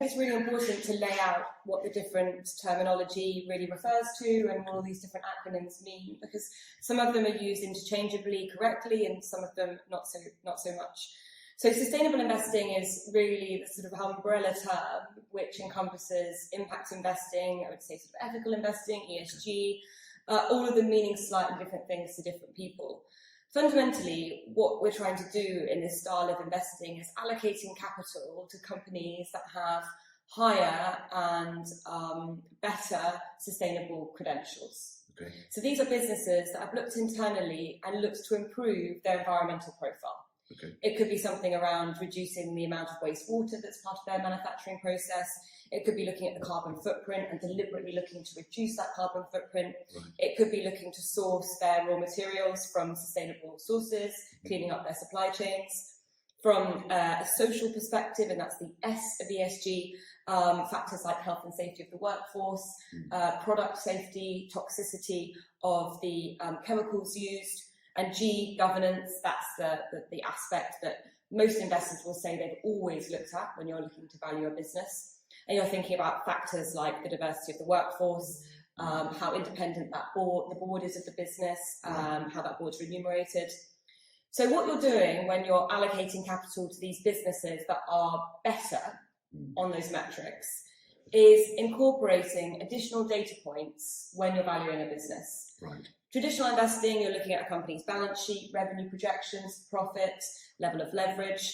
it's really important to lay out what the different terminology really refers to and what all these different acronyms mean, because some of them are used interchangeably correctly and some of them not so much. So sustainable investing is really the sort of umbrella term which encompasses impact investing, I would say sort of ethical investing, ESG, all of them meaning slightly different things to different people. Fundamentally, what we're trying to do in this style of investing is allocating capital to companies that have higher and better sustainable credentials. Okay. So these are businesses that have looked internally and looked to improve their environmental profile. Okay. It could be something around reducing the amount of wastewater that's part of their manufacturing process. It could be looking at the carbon footprint and deliberately looking to reduce that carbon footprint. Right. It could be looking to source their raw materials from sustainable sources, cleaning up their supply chains. From a social perspective, and that's the S of ESG, factors like health and safety of the workforce, product safety, toxicity of the chemicals used, and G, governance. That's the aspect that most investors will say they've always looked at when you're looking to value a business. And you're thinking about factors like the diversity of the workforce, how independent the board is of the business, how that board's remunerated. So what you're doing when you're allocating capital to these businesses that are better on those metrics is incorporating additional data points when you're valuing a business. Right. Traditional investing, you're looking at a company's balance sheet, revenue projections, profit, level of leverage,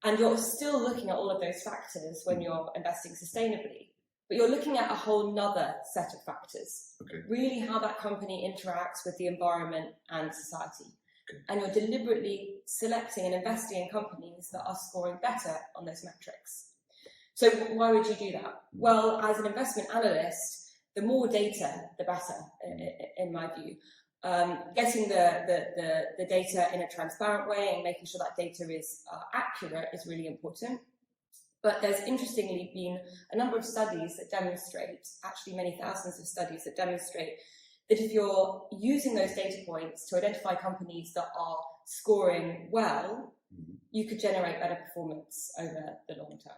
and you're still looking at all of those factors when you're investing sustainably. But you're looking at a whole nother set of factors, Okay. really how that company interacts with the environment and society. Okay. And you're deliberately selecting and investing in companies that are scoring better on those metrics. So why would you do that? Well, as an investment analyst, the more data, the better, in my view. Getting the data in a transparent way and making sure that data is accurate is really important. But there's interestingly been a number of studies that demonstrate, actually many thousands of studies that demonstrate that if you're using those data points to identify companies that are scoring well, you could generate better performance over the long term.